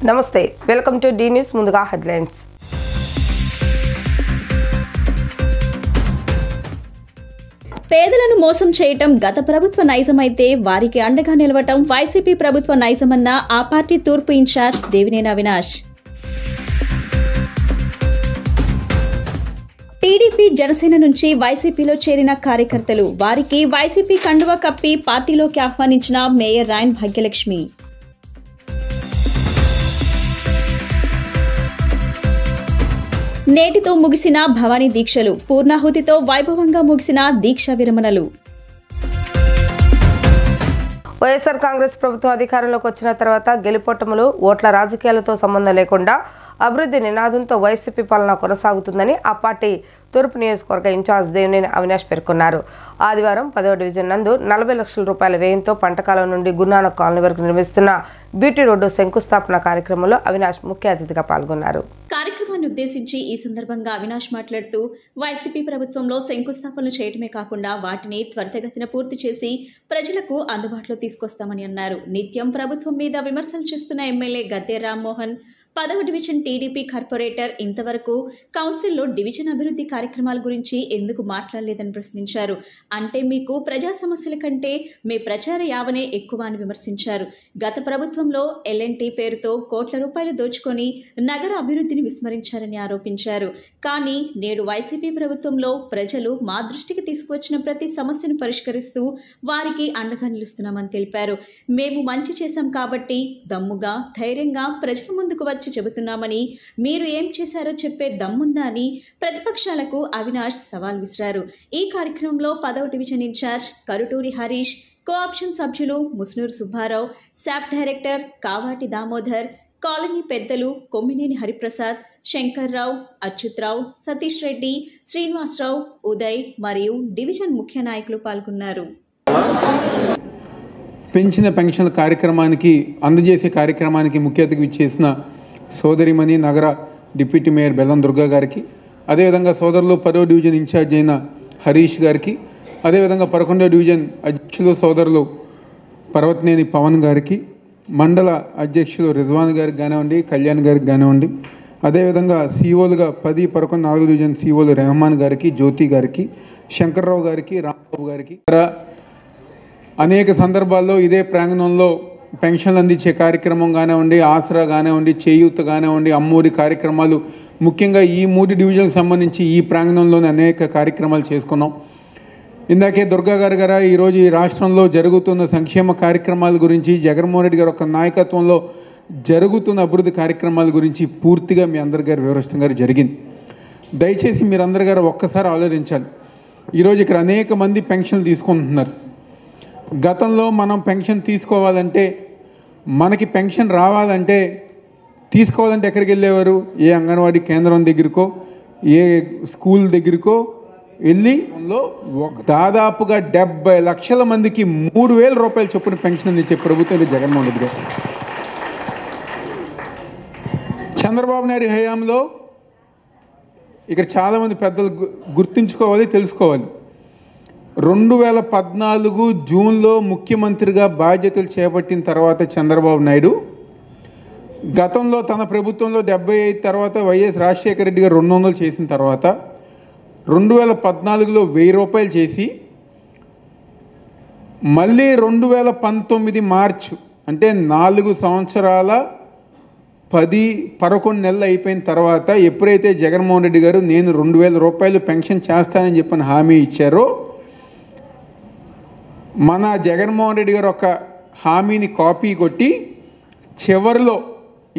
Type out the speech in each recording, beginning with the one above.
నమస్తే welcome to D news ముందుగా headlines పేదలను మోసం చేయటం గత ప్రభుత్వ నైజమైతే వారికి అండగా నిలవటం వైసీపీ ప్రభుత్వ నైజమన్న ఆ పార్టీ తూర్పు ఇన్ఛార్జ్ దేవినేని అవినాష్. టీడీపీ జనసేన నుంచి వైసీపీలో చేరిన కార్యకర్తలు వారికి వైసీపీ కండువా కప్పి పార్టీలోకి ఆహ్వానించిన మేయర్ రాయన్ భాగ్యలక్ష్మి. నేటితో ముగిసిన భవానీ దీక్షలు, పూర్ణాహుతితో వైభవంగా ముగిసిన దీక్షా విరమణలు. వైఎస్ఆర్ కాంగ్రెస్ ప్రభుత్వం అధికారంలోకి వచ్చిన తర్వాత గెలుపోటములు ఓట్ల రాజకీయాలతో సంబంధం లేకుండా అభివృద్ధి నినాదంతో వైసీపీ పాలన కొనసాగుతుందని ఆ పార్టీ తూర్పు నియోజకవర్గ ఇన్ఛార్జ్ దేవినేని అవినాష్ పేర్కొన్నారు. ఆదివారం 10వ డివిజన్ నందు 40 లక్షల రూపాయల వ్యయంతో పంటకాలం నుండి గురునానక్ కాలనీ వరకు నిర్మిస్తున్న బీటీ రోడ్డు శంకుస్థాపన కార్యక్రమంలో అవినాష్ ముఖ్య అతిథిగా పాల్గొన్నారు. కార్యక్రమాన్ని ఉద్దేశించి ఈ సందర్భంగా అవినాష్ మాట్లాడుతూ వైసీపీ ప్రభుత్వంలో శంకుస్థాపనలు చేయడమే కాకుండా వాటిని త్వరితగతిన పూర్తి చేసి ప్రజలకు అందుబాటులో తీసుకొస్తామని అన్నారు. నిత్యం ప్రభుత్వం మీద విమర్శలు చేస్తున్న ఎమ్మెల్యే గద్దె రామ్మోహన్ 10వ డివిజన్ టీడీపీ కార్పొరేటర్ ఇంతవరకు కౌన్సిల్లో డివిజన్ అభివృద్ధి కార్యక్రమాల గురించి ఎందుకు మాట్లాడలేదని ప్రశ్నించారు. అంటే మీకు ప్రజా సమస్యల కంటే మీ ప్రచార యావనే ఎక్కువ అని విమర్శించారు. గత ప్రభుత్వంలో ఎల్ఎన్టీ పేరుతో కోట్ల రూపాయలు దోచుకొని నగర అభివృద్ధిని విస్మరించారని ఆరోపించారు. కానీ నేడు వైసీపీ ప్రభుత్వంలో ప్రజలు మా దృష్టికి తీసుకువచ్చిన ప్రతి సమస్యను పరిష్కరిస్తూ వారికి అండగా నిలుస్తున్నామని తెలిపారు. మేము మంచి చేశాం కాబట్టి దమ్ముగా ధైర్యంగా ప్రజల ముందుకు వచ్చి చెబుతున్నామని, మీరు ఏం చేశారో చెప్పే దమ్ముందా అని ప్రతిపక్షాలకు అవినాష్ సవాల్ విసిరారు. ఈ కార్యక్రమంలో 10వ division incharge Karuturi Harish, co-option సభ్యులు Musnuru Subbarao, SAAP director Kavati Damodar, colony పెద్దలు కొమ్మినేని హరిప్రసాద్, శంకర్రావు, అచ్యుత్రావు, సతీష్ రెడ్డి, శ్రీనివాసరావు, ఉదయ్ మరియు డివిజన్ ముఖ్య నాయకులు పాల్గొన్నారు. పెంచిన పెన్షన్ కార్యక్రమానికి అందజేసే కార్యక్రమానికి ముఖ్య అతిథి చేసిన సోదరిమణి నగర డిప్యూటీ మేయర్ బెల్లం దుర్గా గారికి, అదేవిధంగా సోదరులు 10వ డివిజన్ ఇన్ఛార్జ్ అయిన హరీష్ గారికి, అదేవిధంగా 11వ డివిజన్ అధ్యక్షులు సోదరులు పర్వతనేని పవన్ గారికి, మండల అధ్యక్షులు రిజ్వాన్ గారికి కానివ్వండి, కళ్యాణ్ గారికి కానివ్వండి, అదేవిధంగా సీఓలుగా 10, 11, 4 డివిజన్ సీఓలు రెహమాన్ గారికి, జ్యోతి గారికి, శంకర్రావు గారికి, రాంబాబు గారికి అనేక సందర్భాల్లో ఇదే ప్రాంగణంలో పెన్షన్లు అందించే కార్యక్రమం కానివ్వండి, ఆసరా కానివ్వండి, చేయూత కానివ్వండి, అమ్మఒడి కార్యక్రమాలు ముఖ్యంగా ఈ 3 డివిజన్కి సంబంధించి ఈ ప్రాంగణంలోనే అనేక కార్యక్రమాలు చేసుకున్నాం. ఇందాకే దుర్గా గారు ఈరోజు ఈ రాష్ట్రంలో జరుగుతున్న సంక్షేమ కార్యక్రమాల గురించి, జగన్మోహన్ రెడ్డి గారు ఒక నాయకత్వంలో జరుగుతున్న అభివృద్ధి కార్యక్రమాల గురించి పూర్తిగా మీ అందరి గారు వివరించడం గారు జరిగింది. దయచేసి మీరందరి గారు ఒక్కసారి ఆలోచించాలి. ఈరోజు ఇక్కడ అనేక మంది పెన్షన్లు తీసుకుంటున్నారు. గతంలో మనం పెన్షన్ తీసుకోవాలంటే, మనకి పెన్షన్ రావాలంటే తీసుకోవాలంటే ఎక్కడికి వెళ్ళేవారు? ఏ అంగన్వాడీ కేంద్రం దగ్గరకో, ఏ స్కూల్ దగ్గరకో వెళ్ళి దాదాపుగా 70 లక్షల మందికి 3,000 రూపాయలు చొప్పున పెన్షన్ ఇచ్చే ప్రభుత్వం జగన్మోహన్ రెడ్డి గారు. చంద్రబాబు నాయుడు హయాంలో ఇక్కడ చాలామంది పెద్దలు గుర్తుంచుకోవాలి, తెలుసుకోవాలి. 2014 జూన్లో ముఖ్యమంత్రిగా బాధ్యతలు చేపట్టిన తర్వాత చంద్రబాబు నాయుడు గతంలో తన ప్రభుత్వంలో 75 తర్వాత వైఎస్ రాజశేఖర రెడ్డి గారు 200 చేసిన తర్వాత 2014లో 1000 రూపాయలు చేసి, మళ్ళీ 2019 మార్చు అంటే 4 సంవత్సరాల 10-11 నెలలు అయిపోయిన తర్వాత ఎప్పుడైతే జగన్మోహన్ రెడ్డి గారు నేను 2,000 రూపాయలు పెన్షన్ చేస్తానని చెప్పని హామీ ఇచ్చారో, మన జగన్మోహన్ రెడ్డి గారు ఒక హామీని కాపీ కొట్టి చివరిలో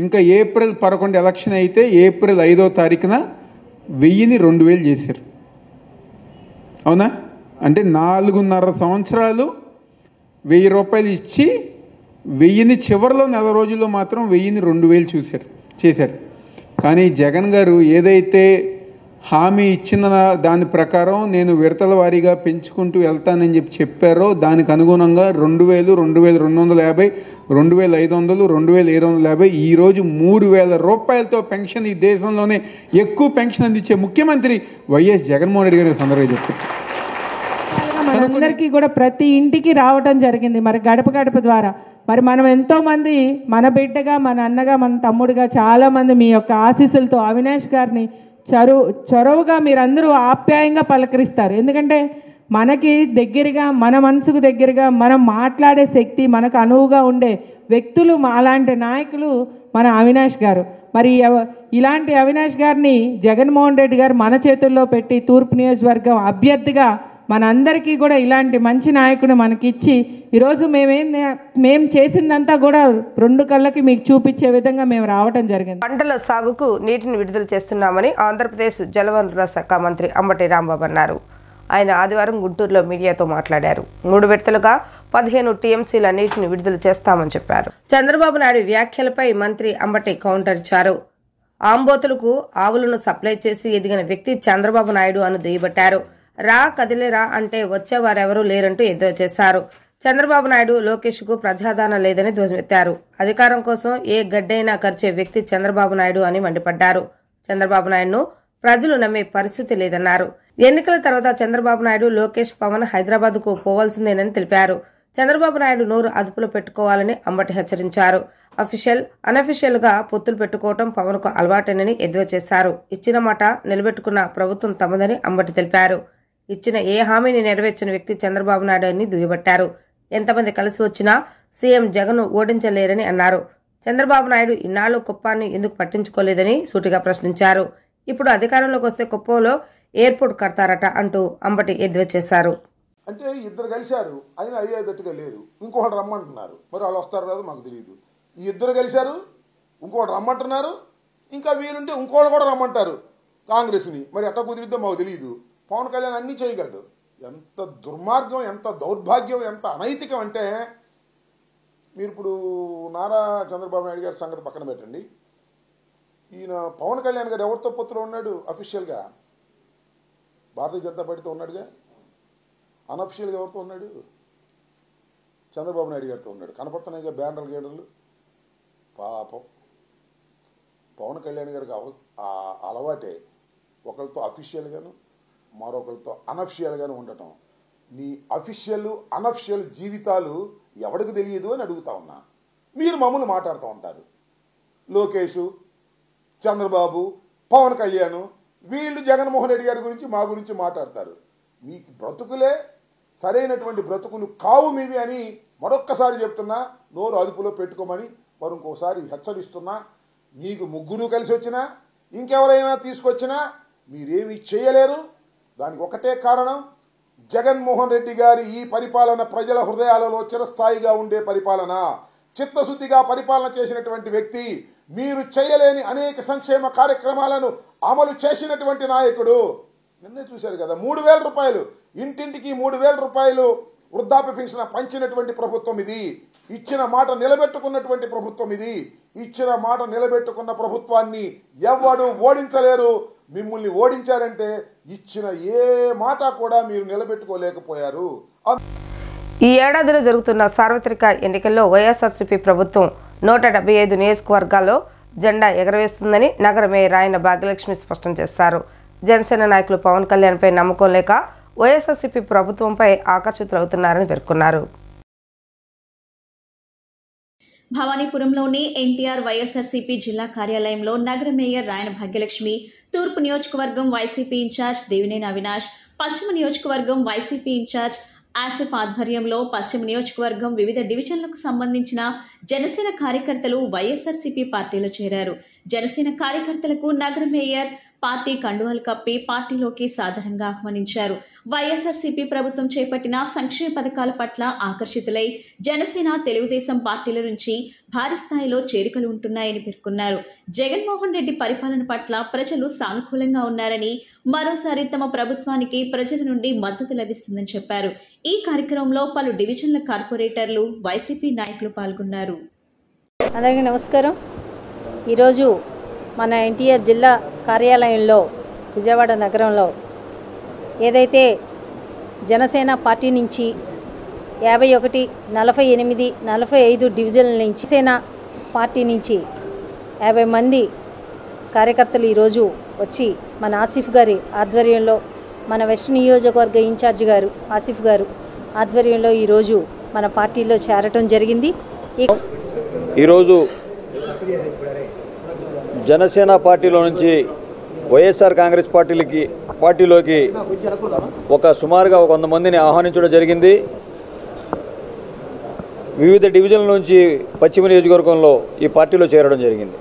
ఇంకా ఏప్రిల్ 11 ఎలక్షన్ అయితే ఏప్రిల్ 5వ తారీఖున 1000ని 2,000 చేశారు. అవునా? అంటే 4.5 సంవత్సరాలు 1000 రూపాయలు ఇచ్చి 1000ని చివరిలో నెల రోజుల్లో మాత్రం 1000ని 2,000 చేశారు. కానీ జగన్ గారు ఏదైతే హామీ ఇచ్చిన దాని ప్రకారం నేను విడతల వారీగా పెంచుకుంటూ వెళ్తానని చెప్పారో దానికి అనుగుణంగా 2,000, 2,250, 2,500, 2,750 ఈరోజు 3,000 రూపాయలతో పెన్షన్ ఈ దేశంలోనే ఎక్కువ పెన్షన్ అందించే ముఖ్యమంత్రి వైఎస్ జగన్మోహన్ రెడ్డి గారి సందర్భంగా చెప్తారు. మనందరికీ కూడా ప్రతి ఇంటికి రావడం జరిగింది. మరి గడప గడప ద్వారా మరి మనం ఎంతోమంది మన బిడ్డగా, మన అన్నగా, మన తమ్ముడుగా చాలామంది మీ యొక్క ఆశీస్సులతో అవినాష్ గారిని చొరవగా మీరందరూ ఆప్యాయంగా పలకరిస్తారు. ఎందుకంటే మనకి దగ్గరగా, మన మనసుకు దగ్గరగా, మనం మాట్లాడే శక్తి మనకు అనువుగా ఉండే వ్యక్తులు అలాంటి నాయకులు మన అవినాష్ గారు. మరి ఇలాంటి అవినాష్ గారిని జగన్మోహన్ రెడ్డి గారు మన చేతుల్లో పెట్టి తూర్పు నియోజకవర్గం అభ్యర్థిగా మనందరికీ కూడా ఇలాంటి మంచి నాయకుడు మనకిచ్చి ఈరోజు మేము చేసిందంతా కూడా రెండు కళ్ళకి మీకు చూపించే విధంగా మేము రావడం జరిగింది. పంటల సాగుకు నీటిని విడుదల చేస్తున్నామని ఆంధ్రప్రదేశ్ జలవనరుల శాఖ మంత్రి అంబటి రాంబాబు అన్నారు. ఆయన ఆదివారం గుంటూరులో మీడియాతో మాట్లాడారు. 3 విడతలుగా 15 టీఎంసీల నీటిని విడుదల చేస్తామని చెప్పారు. చంద్రబాబు నాయుడు వ్యాఖ్యలపై మంత్రి అంబటి కౌంటర్ ఇచ్చారు. ఆంబోతులకు ఆవులను సప్లై చేసి ఎదిగిన వ్యక్తి చంద్రబాబు నాయుడు అని దుయ్యబట్టారు. రా కదిలేరా అంటే వచ్చేవారెవరూ లేరంటూ ఎద్దేవా చేశారు. చంద్రబాబు నాయుడు లోకేష్ కు ప్రజాదరణ లేదని ధ్వజమెత్తారు. అధికారం కోసం ఏ గడ్డైనా ఖర్చే వ్యక్తి చంద్రబాబు నాయుడు అని మండిపడ్డారు. చంద్రబాబు నాయుడును ప్రజలు నమ్మే పరిస్థితి లేదన్నారు. ఎన్నికల తర్వాత చంద్రబాబు నాయుడు, లోకేష్, పవన్ హైదరాబాద్ కు పోవాల్సిందేనని తెలిపారు. చంద్రబాబు నాయుడు నోరు అదుపులో పెట్టుకోవాలని అంబటి హెచ్చరించారు. అనఫిషియల్ గా పొత్తులు పెట్టుకోవడం పవన్ కు అలవాటేనని ఎద్దేవా చేశారు. ఇచ్చిన మాట నిలబెట్టుకున్న ప్రభుత్వం తమదని అంబటి తెలిపారు. ఇచ్చిన ఏ హామీని నెరవేర్చిన వ్యక్తి చంద్రబాబు నాయుడు అని దుయ్యబట్టారు. ఎంతమంది కలిసి వచ్చినా సీఎం జగన్ ఓడించలేరని అన్నారు. చంద్రబాబు నాయుడు ఇన్నాళ్లు కుప్పాన్ని ఎందుకు పట్టించుకోలేదని సూటిగా ప్రశ్నించారు. ఇప్పుడు అధికారంలోకి వస్తే కుప్పంలో ఎయిర్పోర్ట్ కడతారట అంటూ అంబటి ఎద్దేవా చేశారు. అంటే ఇద్దరు కలిశారు, అయినా అయ్యేటట్టుగా లేదు. ఇంకొకటి రమ్మంటున్నారు, మరి వాళ్ళు వస్తారో రాదో మాకు తెలియదు. ఈ ఇద్దరు కలిశారు, ఇంకోటి రమ్మంటున్నారు, ఇంకా వీలుంటే ఇంకోళ్ళు కూడా రమ్మంటారు కాంగ్రెస్ని. మరి ఎట్లా కుదిరిద్దో మాకు తెలియదు. పవన్ కళ్యాణ్ అన్నీ చేయగలడు. ఎంత దుర్మార్గం, ఎంత దౌర్భాగ్యం, ఎంత అనైతికం అంటే, మీరు ఇప్పుడు నారా చంద్రబాబు నాయుడు గారి సంగతి పక్కన పెట్టండి. ఈయన పవన్ కళ్యాణ్ గారు ఎవరితో పొత్తులో ఉన్నాడు? అఫీషియల్గా భారతీయ జనతా పార్టీతో ఉన్నాడుగా. అనఫిషియల్గా ఎవరితో ఉన్నాడు? చంద్రబాబు నాయుడు గారితో ఉన్నాడు. కనపడుతున్నాయిగా బ్యానర్లు గేనర్లు. పాపం పవన్ కళ్యాణ్ గారికి అలవాటే ఒకరితో అఫీషియల్గాను మరొకరితో అనఫిషియల్గాను ఉండటం. నీ అఫీషియల్ అనఫిషియల్ జీవితాలు ఎవరికి తెలియదు అని అడుగుతా ఉన్నా. మీరు మమ్మల్ని మాట్లాడుతూ ఉంటారు. లోకేష్, చంద్రబాబు, పవన్ కళ్యాణ్ వీళ్ళు జగన్మోహన్ రెడ్డి గారి గురించి మా గురించి మాట్లాడతారు. మీకు బ్రతుకులే సరైనటువంటి బ్రతుకులు కావు మీవి అని మరొక్కసారి చెప్తున్నా. నోరు అదుపులో పెట్టుకోమని మరి ఇంకోసారి హెచ్చరిస్తున్నా. మీకు ముగ్గురు కలిసి వచ్చినా ఇంకెవరైనా తీసుకొచ్చినా మీరేమీ చేయలేరు. దానికి ఒకటే కారణం, జగన్మోహన్ రెడ్డి గారి ఈ పరిపాలన ప్రజల హృదయాలలో చిరస్థాయిగా ఉండే పరిపాలన. చిత్తశుద్ధిగా పరిపాలన చేసినటువంటి వ్యక్తి, మీరు చేయలేని అనేక సంక్షేమ కార్యక్రమాలను అమలు చేసినటువంటి నాయకుడు. నిన్నే చూశారు కదా, 3,000 రూపాయలు ఇంటింటికి 3,000 రూపాయలు వృద్ధాప్య పెన్షన్ పంచినటువంటి ప్రభుత్వం ఇది. ఇచ్చిన మాట నిలబెట్టుకున్నటువంటి ప్రభుత్వం ఇది. ఇచ్చిన మాట నిలబెట్టుకున్న ప్రభుత్వాన్ని ఎవడు ఓడించలేరు. మిమ్మల్ని ఓడించారంటే ఇచ్చిన ఏ మాట కూడా మీరు నిలబెట్టుకోలేకపోయారు. ఈ ఏడాదిలో జరుగుతున్న సార్వత్రిక ఎన్నికల్లో వైఎస్ఆర్సీపీ ప్రభుత్వం 175 నియోజకవర్గాల్లో జెండా ఎగరవేస్తుందని నగర మేయర్ రాయన భాగ్యలక్ష్మి స్పష్టం చేశారు. జనసేన నాయకులు పవన్ కళ్యాణ్పై నమ్మకం లేక వైఎస్ఆర్సీపీ ప్రభుత్వంపై ఆకర్షితులవుతున్నారని పేర్కొన్నారు. భవానీపురంలోని ఎన్టీఆర్ వైఎస్ఆర్సీపీ జిల్లా కార్యాలయంలో నగర మేయర్ రాయన భాగ్యలక్ష్మి, తూర్పు నియోజకవర్గం వైసీపీ ఇన్ఛార్జ్ దేవినేని అవినాష్, పశ్చిమ నియోజకవర్గం వైసీపీ ఇన్ఛార్జ్ ఆసిఫ్ ఆధ్వర్యంలో పశ్చిమ నియోజకవర్గం వివిధ డివిజన్లకు సంబంధించిన జనసేన కార్యకర్తలు వైఎస్ఆర్సీపీ పార్టీలో చేరారు. జనసేన కార్యకర్తలకు నగర మేయర్ పార్టీ కండువాలు కప్పి పార్టీలోకి సాదరంగా ఆహ్వానించారు. వైఎస్ఆర్సీపీ ప్రభుత్వం చేపట్టిన సంక్షేమ పథకాల పట్ల ఆకర్షితులై జనసేన, తెలుగుదేశం పార్టీల నుంచి భారీ స్థాయిలో చేరికలు ఉంటున్నాయని పేర్కొన్నారు. జగన్మోహన్ రెడ్డి పరిపాలన పట్ల ప్రజలు సానుకూలంగా ఉన్నారని, మరోసారి తమ ప్రభుత్వానికి ప్రజల నుండి మద్దతు లభిస్తుందని చెప్పారు. ఈ కార్యక్రమంలో పలు డివిజన్ల కార్పొరేటర్లు, వైసీపీ నాయకులు పాల్గొన్నారు. అందరికీ నమస్కారం. ఈరోజు మన ఎన్టీఆర్ జిల్లా కార్యాలయంలో విజయవాడ నగరంలో ఏదైతే జనసేన పార్టీ నుంచి 51, 48, 45 డివిజన్ల నుంచి సేన పార్టీ నుంచి 50 మంది కార్యకర్తలు ఈరోజు వచ్చి మన ఆసిఫ్ గారి ఆధ్వర్యంలో, మన వెస్ట్ నియోజకవర్గ ఇన్ఛార్జ్ గారు ఆసిఫ్ గారు ఆధ్వర్యంలో ఈరోజు మన పార్టీలో చేరటం జరిగింది. ఈరోజు జనసేన పార్టీలో నుంచి వైఎస్ఆర్ కాంగ్రెస్ పార్టీలోకి సుమారుగా 100 మందిని ఆహ్వానించడం జరిగింది. వివిధ డివిజన్ల నుంచి పశ్చిమ నియోజకవర్గంలో ఈ పార్టీలో చేరడం జరిగింది.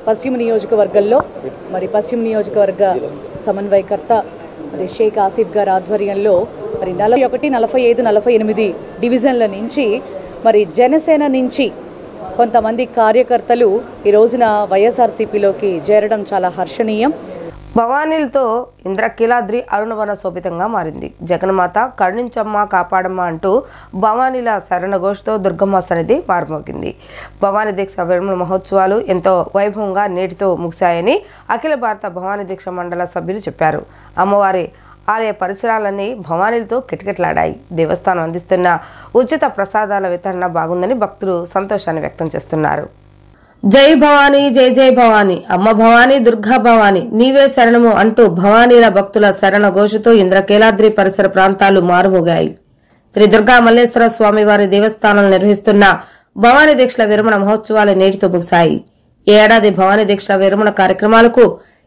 పశ్చిమ నియోజకవర్గంలో పశ్చిమ నియోజకవర్గ సమన్వయకర్త షేక్ ఆసిఫ్ గారి ఆధ్వర్యంలో 41, 45, 48 డివిజన్ల నుంచి జనసేన నుంచి కొంతమంది కార్యకర్తలు ఈ రోజున వైఎస్ఆర్సీపీలోకి చేరడం చాలా హర్షణీయం. భవానీలతో ఇంద్రకీలాద్రి అరుణవన శోభితంగా మారింది. జగన్మాత కరుణించమ్మ కాపాడమ్మ అంటూ భవానీల శరణఘోషతో దుర్గమ్మ సన్నిధి మారుమోగింది. భవానీ దీక్ష విరమణ మహోత్సవాలు ఎంతో వైభవంగా నేటితో ముగిశాయని అఖిల భారత భవానీ దీక్ష మండల సభ్యులు చెప్పారు. అమ్మవారి ఆలయ పరిసరాలన్నీ భవానీలతో కిటకిటలాడాయి. దేవస్థానం అందిస్తున్న ఉచిత ప్రసాదాల వితరణ బాగుందని భక్తులు సంతోషాన్ని వ్యక్తం చేస్తున్నారు. జై భవానీ, జై జై భవానీ, అమ్మ భవానీ, దుర్గా భవానీ, నీవే శరణము అంటూ భవానీల భక్తుల శరణ ఘోషతో ఇంద్రకీలాద్రి పరిసర ప్రాంతాలు మారుమోగాయి. శ్రీ దుర్గా మల్లేశ్వర స్వామివారి దేవస్థానం నిర్వహిస్తున్న భవానీ దీక్షల విరమణ మహోత్సవాలు నేటితో ముగిశాయి. ఈ ఏడాది భవానీ దీక్షల విరమణ కార్యక్రమాలకు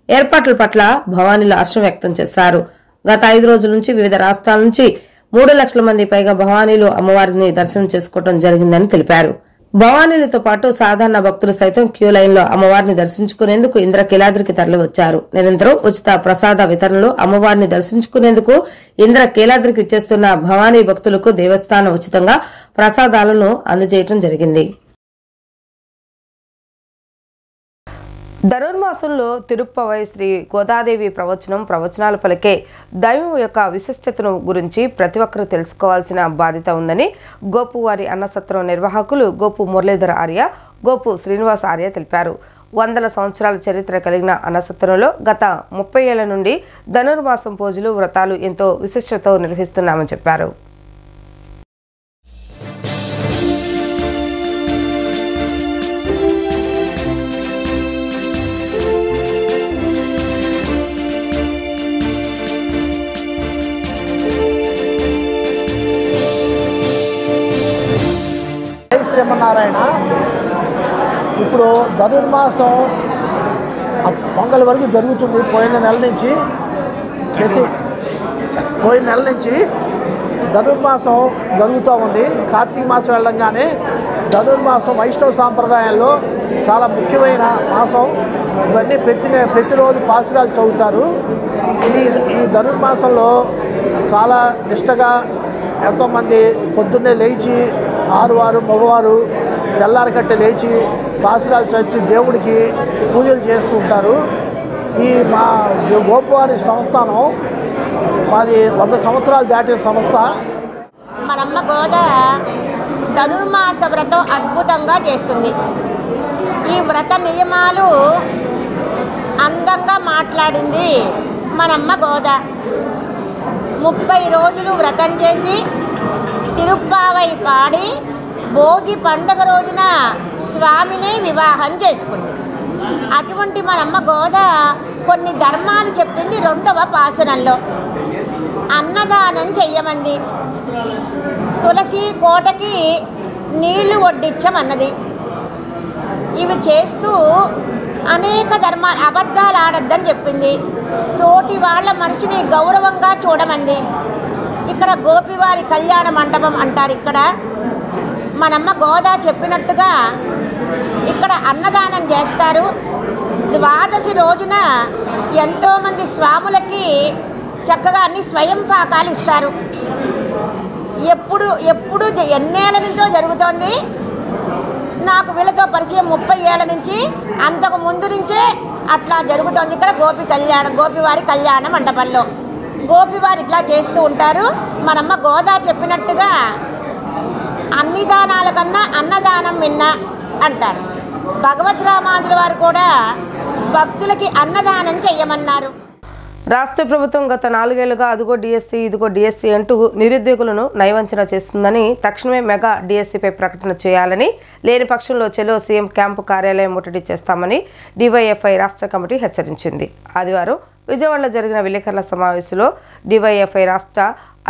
ఏర్పాట్ల పట్ల భవానీలు హర్షం వ్యక్తం చేశారు. గత 5 రోజుల నుంచి వివిధ రాష్ట్రాల నుంచి 3 లక్షల మంది పైగా భవానీలు అమ్మవారిని దర్శనం చేసుకోవడం జరిగిందని తెలిపారు. భవానీలతో పాటు సాధారణ భక్తులు సైతం క్యూ లైన్ లో అమ్మవారిని దర్శించుకునేందుకు ఇంద్రకీలాద్రికి తరలివచ్చారు. నిరంతరం ఉచిత ప్రసాద వితరణలో అమ్మవారిని దర్శించుకునేందుకు ఇంద్రకీలాద్రికి ఇచ్చేస్తున్న భవానీ భక్తులకు దేవస్థానం ఉచితంగా ప్రసాదాలను అందజేయడం జరిగింది. ధనుర్మాసంలో తిరుప్పవై శ్రీ గోదాదేవి ప్రవచనాలు పలికే దైవం యొక్క విశిష్టతను గురించి ప్రతి ఒక్కరూ తెలుసుకోవాల్సిన బాధ్యత ఉందని గోపువారి అన్నసత్రం నిర్వాహకులు గోపు మురళీధర ఆర్య, గోపు శ్రీనివాస్ ఆర్య తెలిపారు. 100 సంవత్సరాల చరిత్ర కలిగిన అన్నసత్రంలో గత 30 ఏళ్ల నుండి ధనుర్మాసం పూజలు, వ్రతాలు ఎంతో విశిష్టతతో నిర్వహిస్తున్నామని చెప్పారు. శ్రీమన్నారాయణ ఇప్పుడు ధనుర్మాసం పొంగల్ వరకు జరుగుతుంది. పోయిన నెల నుంచి ధనుర్మాసం జరుగుతూ ఉంది. కార్తీక మాసం వెళ్ళంగానే ధనుర్మాసం వైష్ణవ సాంప్రదాయంలో చాలా ముఖ్యమైన మాసం. ఇవన్నీ ప్రతిరోజు పాసురాలు చదువుతారు. ఈ ధనుర్మాసంలో చాలా నిష్టగా ఎంతోమంది పొద్దున్నే లేచి ఆరువారు మగవారు తెల్లారకట్ట లేచి పాసురాలు చదివి దేవుడికి పూజలు చేస్తూ ఉంటారు. మా గోపువారి సంస్థానం మాది 100 సంవత్సరాలు దాటిన సంస్థ. మనమ్మ గోద ధనుర్మాస వ్రతం అద్భుతంగా చేస్తుంది. ఈ వ్రత నియమాలు అందంగా మాట్లాడింది మనమ్మ గోద. 30 రోజులు వ్రతం చేసి తిరుప్పావై పాడి భోగి పండుగ రోజున స్వామిని వివాహం చేసుకుంది. అటువంటి మనమ్మ గోద కొన్ని ధర్మాలు చెప్పింది 2వ పాసురంలో. అన్నదానం చెయ్యమంది, తులసి కోటకి నీళ్లు వడ్డించమన్నది. ఇవి చేస్తూ అనేక ధర్మాలు, అబద్ధాలు ఆడొద్దని చెప్పింది. తోటి వాళ్ళ మనిషిని గౌరవంగా చూడమంది. ఇక్కడ గోపివారి కళ్యాణ మండపం అంటారు. ఇక్కడ మనమ్మ గోదా చెప్పినట్టుగా ఇక్కడ అన్నదానం చేస్తారు. ద్వాదశి రోజున ఎంతోమంది స్వాములకి చక్కగా అన్ని స్వయం పాకాలు ఇస్తారు. ఎప్పుడు ఎన్నేళ్ల నుంచో జరుగుతోంది. నాకు వీళ్ళతో పరిచయం 30 ఏళ్ల నుంచి, అంతకు ముందు నుంచే అట్లా జరుగుతోంది. ఇక్కడ గోపివారి కళ్యాణ మండపంలో గోపివారు ఇట్లా చేస్తూ ఉంటారు. మనమ్మ గోదా చెప్పినట్టుగా అన్ని దానాల కన్నా అన్నదానం మిన్న అంటారు. భగవద్ రామానుజుల వారు కూడా భక్తులకి అన్నదానం చెయ్యమన్నారు. రాష్ట్ర ప్రభుత్వం గత 4 ఏళ్లుగా అదిగో డిఎస్సి ఇదిగో డిఎస్సి అంటూ నిరుద్యోగులను నయవంచన చేస్తుందని, తక్షణమే మెగా డిఎస్సిపై ప్రకటన చేయాలని, లేని పక్షంలో చెలో సీఎం క్యాంపు కార్యాలయం ముట్టడి చేస్తామని డివైఎఫ్ఐ రాష్ట్ర కమిటీ హెచ్చరించింది. ఆదివారం విజయవాడలో జరిగిన విలేకరుల సమావేశంలో డివైఎఫ్ఐ రాష్ట్ర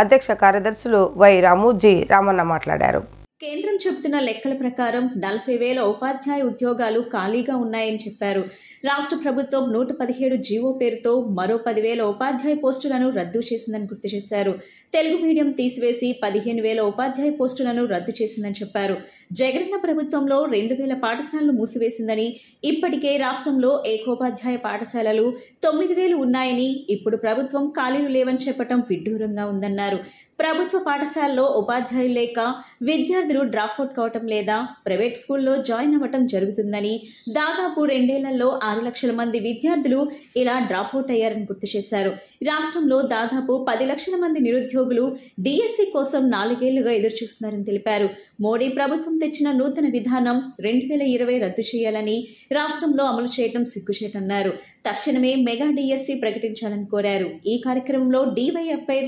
అధ్యక్ష కార్యదర్శులు వై రాము, జి రామన్న మాట్లాడారు. కేంద్రం చెబుతున్న లెక్కల ప్రకారం 40,000 ఉపాధ్యాయ ఉద్యోగాలు ఖాళీగా ఉన్నాయని చెప్పారు. రాష్ట్ర ప్రభుత్వం 117 జీవో పేరుతో మరో 10,000 ఉపాధ్యాయ పోస్టులను రద్దు చేసిందని గుర్తు చేశారు. తెలుగు మీడియం తీసివేసి 15,000 ఉపాధ్యాయ పోస్టులను రద్దు చేసిందని చెప్పారు. జగనన్న ప్రభుత్వంలో 2,000 పాఠశాలలు మూసివేసిందని, ఇప్పటికే రాష్ట్రంలో ఏకోపాధ్యాయ పాఠశాలలు 9,000 ఉన్నాయని, ఇప్పుడు ప్రభుత్వం ఖాళీలు లేవని చెప్పడం విడ్డూరంగా ఉందన్నారు. ప్రభుత్వ పాఠశాలలో ఉపాధ్యాయులు లేక విద్యార్థులు డ్రాప్అవుట్ కావటం లేదా ప్రైవేట్ స్కూల్లో జాయిన్ అవ్వటం జరుగుతుందని, దాదాపు 2 ఏళ్లలో 6 లక్షల మంది విద్యార్థులు ఇలా డ్రాప్అవుట్ అయ్యారని గుర్తు చేశారు. రాష్ట్రంలో దాదాపు 10 లక్షల మంది నిరుద్యోగులు డిఎస్సి కోసం 4 ఏళ్లుగా ఎదురుచూస్తున్నారని తెలిపారు. మోడీ ప్రభుత్వం తెచ్చిన నూతన విధానం 2020 రద్దు చేయాలని, రాష్ట్రంలో అమలు చేయడం సిగ్గుచేటన్నారు. తక్షణమే మెగా డిఎస్సి ప్రకటించాలని కోరారు. ఈ కార్యక్రమంలో డివైఎఫ్ఐ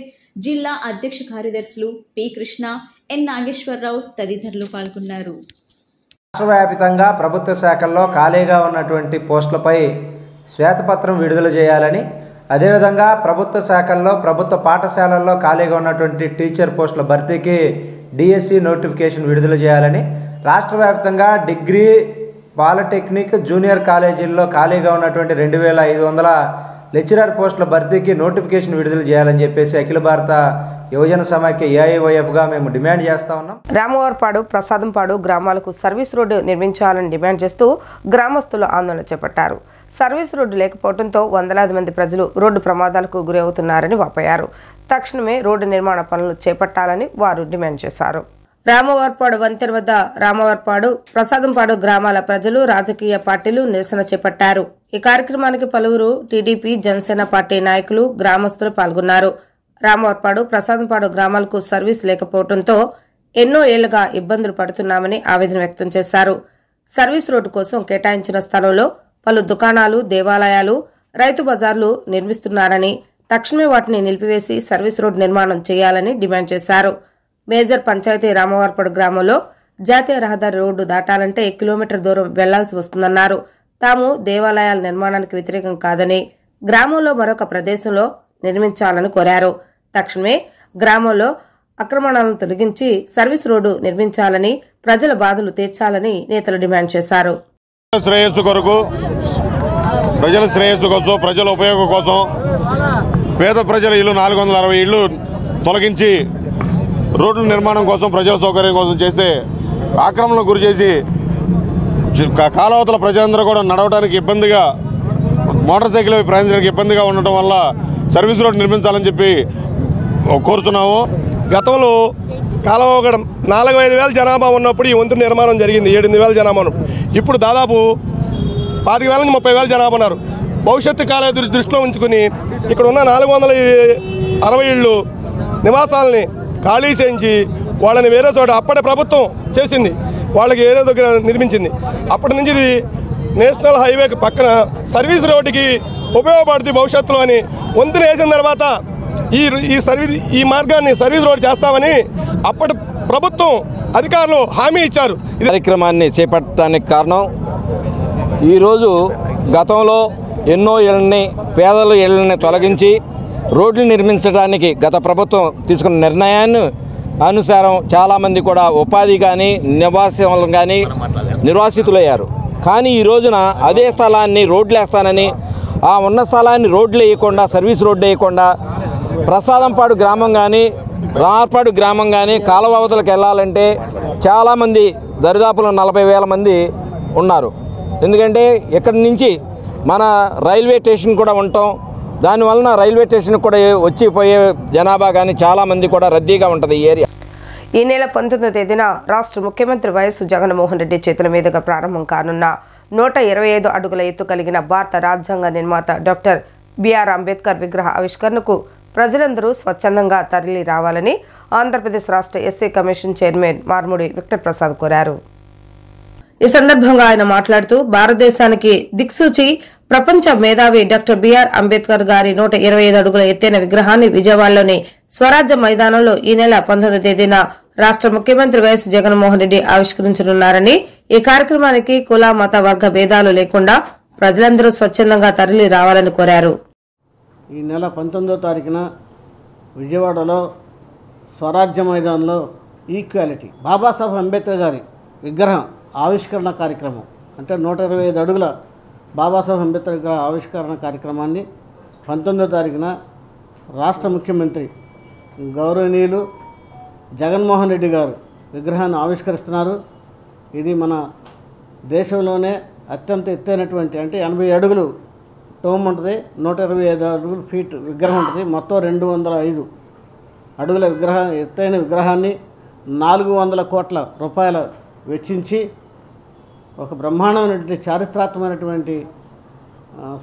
జిల్లా అధ్యక్ష కార్యదర్శులు పి కృష్ణ, ఎన్ నాగేశ్వరరావు తదితరులు పాల్గొన్నారు. రాష్ట్ర వ్యాప్తంగా ప్రభుత్వ శాఖల్లో ఖాళీగా ఉన్నటువంటి పోస్టులపై శ్వేతపత్రం విడుదల చేయాలని, అదేవిధంగా ప్రభుత్వ శాఖల్లో ప్రభుత్వ పాఠశాలల్లో ఖాళీగా ఉన్నటువంటి టీచర్ పోస్టుల భర్తీకి డిఎస్సి నోటిఫికేషన్ విడుదల చేయాలని, రాష్ట్ర వ్యాప్తంగా డిగ్రీ, పాలిటెక్నిక్, జూనియర్ కాలేజీల్లో ఖాళీగా ఉన్నటువంటి 2,500 లెక్చరర్ పోస్టుల భర్తీకి నోటిఫికేషన్ విడుదల చేయాలని చెప్పేసి అఖిల భారత యువజన సమాఖ్య ఏఐవైఎఫ్గా మేము డిమాండ్ చేస్తా ఉన్నాం. రామవారపాడు, ప్రసాదంపాడు గ్రామాలకు సర్వీస్ రోడ్డు నిర్మించాలని డిమాండ్ చేస్తూ గ్రామస్తులు ఆందోళన చేపట్టారు. సర్వీస్ రోడ్డు లేకపోవడంతో వందలాది మంది ప్రజలు రోడ్డు ప్రమాదాలకు గురి అవుతున్నారని వాపోయారు. తక్షణమే రోడ్డు నిర్మాణ పనులు చేపట్టాలని వారు డిమాండ్ చేశారు. రామవారపాడు వంతెన వద్ద రామవారపాడు, ప్రసాదంపాడు గ్రామాల ప్రజలు, రాజకీయ పార్టీలు నిరసన చేపట్టారు. ఈ కార్యక్రమానికి పలువురు టీడీపీ, జనసేన పార్టీ నాయకులు, గ్రామస్తులు పాల్గొన్నారు. రామవారపాడు, ప్రసాదంపాడు గ్రామాలకు సర్వీస్ లేకపోవడంతో ఎన్నో ఏళ్లుగా ఇబ్బందులు పడుతున్నామని ఆవేదన వ్యక్తం చేశారు. సర్వీస్ రోడ్డు కోసం కేటాయించిన స్థలంలో పలు దుకాణాలు, దేవాలయాలు, రైతు బజార్లు నిర్మిస్తున్నారని, తక్షణమే వాటిని నిలిపివేసి సర్వీస్ రోడ్డు నిర్మాణం చేయాలని డిమాండ్ చేశారు. మేజర్ పంచాయతీ రామవారపాడు గ్రామంలో జాతీయ రహదారి రోడ్డు దాటాలంటే కిలోమీటర్ దూరం వెళ్లాల్సి వస్తుందన్నారు. తాము దేవాలయాల నిర్మాణానికి వ్యతిరేకం కాదని, గ్రామంలో మరొక ప్రదేశంలో నిర్మించాలని కోరారు. తక్షణమే గ్రామంలో అక్రమణాలను తొలగించి సర్వీస్ రోడ్డు నిర్మించాలని, ప్రజల బాధలు తీర్చాలని నేతలు డిమాండ్ చేశారు. శ్రేయస్సు కొరకు, ప్రజల శ్రేయస్సు కోసం, ప్రజల ఉపయోగం కోసం పేద ప్రజల ఇల్లు 460 ఇళ్లు తొలగించి రోడ్ల నిర్మాణం కోసం, ప్రజల సౌకర్యం కోసం చేస్తే ఆక్రమణకు గురి చేసి కాలవతల ప్రజలందరూ కూడా నడవడానికి ఇబ్బందిగా, మోటార్ సైకిల్ ప్రయాణించడానికి ఇబ్బందిగా ఉండటం వల్ల సర్వీస్ రోడ్ నిర్మించాలని చెప్పి కోరుతున్నాము. గతంలో కాలువ 4,500 జనాభా ఉన్నప్పుడు ఈ వంతెన నిర్మాణం జరిగింది. 8,000 జనాభా ఉన్నప్పుడు, ఇప్పుడు దాదాపు 25,000 నుంచి 30,000 జనాభా ఉన్నారు. భవిష్యత్తు కాల దృష్టిలో ఉంచుకుని ఇక్కడ ఉన్న 460 ఇళ్ళు నివాసాలని ఖాళీ చేయించి వాళ్ళని వేరే చోట అప్పటి ప్రభుత్వం చేసింది, వాళ్ళకి వేరే దగ్గర నిర్మించింది. అప్పటి నుంచి ఇది నేషనల్ హైవేకి పక్కన సర్వీస్ రోడ్డుకి ఉపయోగపడుతుంది భవిష్యత్తులో అని వంతెన వేసిన తర్వాత ఈ మార్గాన్ని సర్వీస్ రోడ్ చేస్తామని అప్పటి ప్రభుత్వం అధికారులు హామీ ఇచ్చారు. ఈ కార్యక్రమాన్ని చేపట్టడానికి కారణం, ఈరోజు గతంలో ఎన్నో ఇళ్లని, పేదల ఇళ్లని తొలగించి రోడ్లు నిర్మించడానికి గత ప్రభుత్వం తీసుకున్న నిర్ణయాన్ని అనుసారం చాలామంది కూడా ఉపాధి కానీ, నివాసాలు కానీ నిర్వాసితులయ్యారు. కానీ ఈ రోజున అదే స్థలాన్ని రోడ్లు వేస్తానని, ఆ ఉన్న స్థలాన్ని రోడ్లు వేయకుండా, సర్వీస్ రోడ్డు వేయకుండా ప్రసాదంపాడు గ్రామం కానీ, రామవారపాడు గ్రామం కానీ కాలువ అవతలకు వెళ్ళాలంటే చాలామంది, దరిదాపులో 40,000 మంది ఉన్నారు. ఎందుకంటే ఇక్కడి నుంచి మన రైల్వే స్టేషన్ కూడా ఉంటాం, దానివలన రైల్వే స్టేషన్ కూడా వచ్చిపోయే జనాభా కానీ చాలామంది కూడా రద్దీగా ఉంటుంది ఈ ఏరియా. ఈ నెల 19వ తేదీన రాష్ట్ర ముఖ్యమంత్రి వైఎస్ జగన్మోహన్ రెడ్డి చేతుల మీదుగా ప్రారంభం కానున్న 125 అడుగుల ఎత్తు కలిగిన భారత రాజ్యాంగ నిర్మాత డాక్టర్ బిఆర్ అంబేద్కర్ విగ్రహ ఆవిష్కరణకు ప్రజలందరూ స్వచ్ఛందంగా తరలి రావాలని ఆంధ్రప్రదేశ్ రాష్ట్ర SC commission chairman Marumudi Victor Prasad కోరారు. ఈ సందర్భంగా ఆయన మాట్లాడుతూ భారతదేశానికి దిక్సూచి ప్రపంచ మేధావి డాక్టర్ బిఆర్ అంబేద్కర్ గారి 125 అడుగుల ఎత్తైన విగ్రహాన్ని విజయవాడలోని స్వరాజ్య మైదానంలో ఈ నెల 19వ తేదీన రాష్ట్ర ముఖ్యమంత్రి వైఎస్ జగన్మోహన్ రెడ్డి ఆవిష్కరించనున్నారని, ఈ కార్యక్రమానికి కుల, మత, వర్గ భేదాలు లేకుండా ప్రజలందరూ స్వచ్ఛందంగా తరలి రావాలని కోరారు. ఈ నెల 19వ తారీఖున విజయవాడలో స్వరాజ్య మైదానంలో ఈక్వాలిటీ. బాబాసాహెబ్ అంబేద్కర్ గారి విగ్రహం ఆవిష్కరణ కార్యక్రమం అంటే 125 అడుగుల బాబాసాహెబ్ అంబేద్కర్ గారి ఆవిష్కరణ కార్యక్రమాన్ని 19వ తారీఖున రాష్ట్ర ముఖ్యమంత్రి గౌరవనీయులు జగన్మోహన్ రెడ్డి గారు విగ్రహాన్ని ఆవిష్కరిస్తున్నారు. ఇది మన దేశంలోనే అత్యంత ఎత్తైనటువంటి అంటే 80 అడుగులు టోమ్ ఉంటుంది, 125 అడుగులు ఫీట్ విగ్రహం ఉంటుంది. మొత్తం 205 అడుగుల ఎత్తైన విగ్రహాన్ని 400 కోట్ల రూపాయల వెచ్చించి ఒక బ్రహ్మాండమైనటువంటి చారిత్రాత్మకమైనటువంటి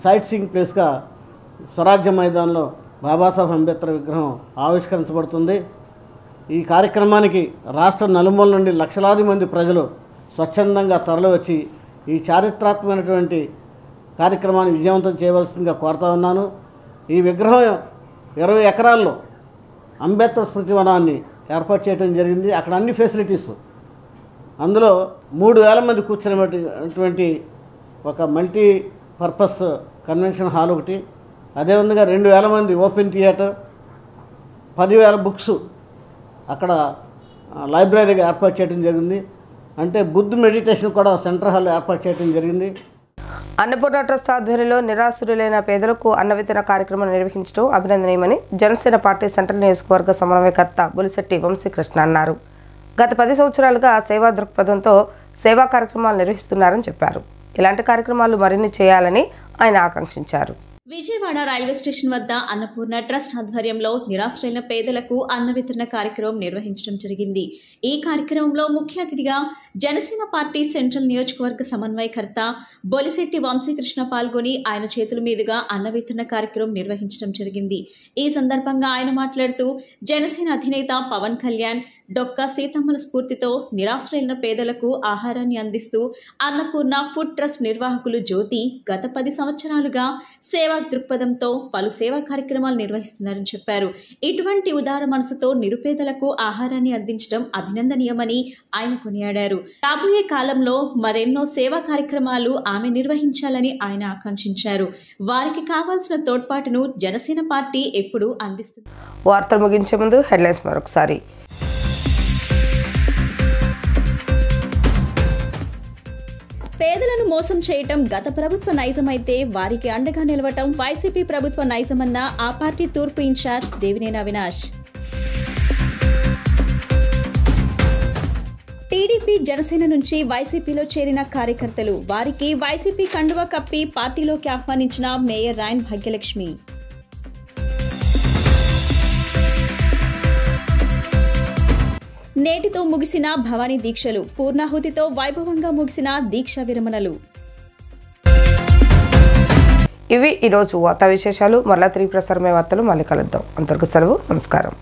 సైట్ సీయింగ్ ప్లేస్గా స్వరాజ్య మైదానంలో బాబాసాహెబ్ అంబేద్కర్ విగ్రహం ఆవిష్కరించబడుతుంది. ఈ కార్యక్రమానికి రాష్ట్ర నలుమూల నుండి లక్షలాది మంది ప్రజలు స్వచ్ఛందంగా తరలివచ్చి ఈ చారిత్రాత్మకమైనటువంటి కార్యక్రమాన్ని విజయవంతం చేయవలసిందిగా కోరుతా ఉన్నాను. ఈ విగ్రహం 20 ఎకరాల్లో అంబేద్కర్ స్మృతి వనాన్ని ఏర్పాటు చేయడం జరిగింది. అక్కడ అన్ని ఫెసిలిటీస్, అందులో 3000 మంది కూర్చునేటువంటి ఒక మల్టీపర్పస్ కన్వెన్షన్ హాల్ ఒకటి, అదేవిధంగా 2000 మంది ఓపెన్ థియేటర్, 10,000 బుక్స్ అక్కడ లైబ్రరీగా ఏర్పాటు చేయడం జరిగింది. అంటే బుద్ధ్ మెడిటేషన్ కూడా సెంటర్ హాల్ ఏర్పాటు చేయడం జరిగింది. అన్నపూర్ణ ట్రస్ట్ ఆధ్వర్యంలో నిరాశ్రులైన పేదలకు అన్న వితరణ కార్యక్రమం నిర్వహించడం అభినందనీయమని జనసేన పార్టీ సెంట్రల్ నియోజకవర్గ సమన్వయకర్త బొలిశెట్టి వంశీకృష్ణ అన్నారు. గత 10 సంవత్సరాలుగా సేవా దృక్పథంతో సేవా కార్యక్రమాలు నిర్వహిస్తున్నారని చెప్పారు. ఇలాంటి కార్యక్రమాలు మరిన్ని చేయాలని ఆయన ఆకాంక్షించారు. విజయవాడ రైల్వే స్టేషన్ వద్ద అన్నపూర్ణ ట్రస్ట్ ఆధ్వర్యంలో నిరాశ్రయులైన పేదలకు అన్న వితరణ కార్యక్రమం నిర్వహించడం జరిగింది. ఈ కార్యక్రమంలో ముఖ్య అతిథిగా జనసేన పార్టీ సెంట్రల్ నియోజకవర్గ సమన్వయకర్త బొలిశెట్టి వంశీకృష్ణ పాల్గొని ఆయన చేతుల మీదుగా అన్న వితరణ కార్యక్రమం నిర్వహించడం జరిగింది. ఈ సందర్భంగా ఆయన మాట్లాడుతూ జనసేన అధినేత పవన్ కళ్యాణ్ డొక్కా సీతమ్మల స్ఫూర్తితో నిరాశ్రయులైన పేదలకు ఆహారాన్ని అందిస్తూ అన్నపూర్ణ ఫుడ్ ట్రస్ట్ నిర్వాహకులు జ్యోతి గత 10 సంవత్సరాలుగా సేవా దృక్పథంతో పలు సేవా కార్యక్రమాలు నిర్వహిస్తున్నారని చెప్పారు. ఇటువంటి ఉదార మనసుతో నిరుపేదలకు ఆహారాన్ని అందించడం అభినందనీయమని ఆయన కొనియాడారు. రాబోయే కాలంలో మరెన్నో సేవా కార్యక్రమాలు ఆమె నిర్వహించాలని ఆయన ఆకాంక్షించారు. వారికి కావాల్సిన తోడ్పాటును జనసేన పార్టీ ఎప్పుడూ అందిస్తుంది. వార్తలు ముగించే ముందు హెడ్లైన్స్ మరొకసారి. పేదలను మోసం చేయటం గత ప్రభుత్వ నైజమైతే వారికి అండగా నిలవటం వైసీపీ ప్రభుత్వ నైజమన్న ఆ పార్టీ తూర్పు ఇన్ఛార్జ్ దేవినేని అవినాష్. టీడీపీ జనసేన నుంచి వైసీపీలో చేరిన కార్యకర్తలు, వారికి వైసీపీ కండువా కప్పి పార్టీలోకి ఆహ్వానించిన మేయర్ రాయన్ భాగ్యలక్ష్మి. నేటితో ముగిసిన భవానీ దీక్షలు, పూర్ణాహుతితో వైభవంగా ముగిసిన దీక్షా విరమణలు. ఇవి ఈరోజు వార్తా విశేషాలు. మరలా తిరిగి ప్రసారమే వార్తలు మళ్ళీ కలుద్దాం. అంతవరకు సెలవు. నమస్కారం.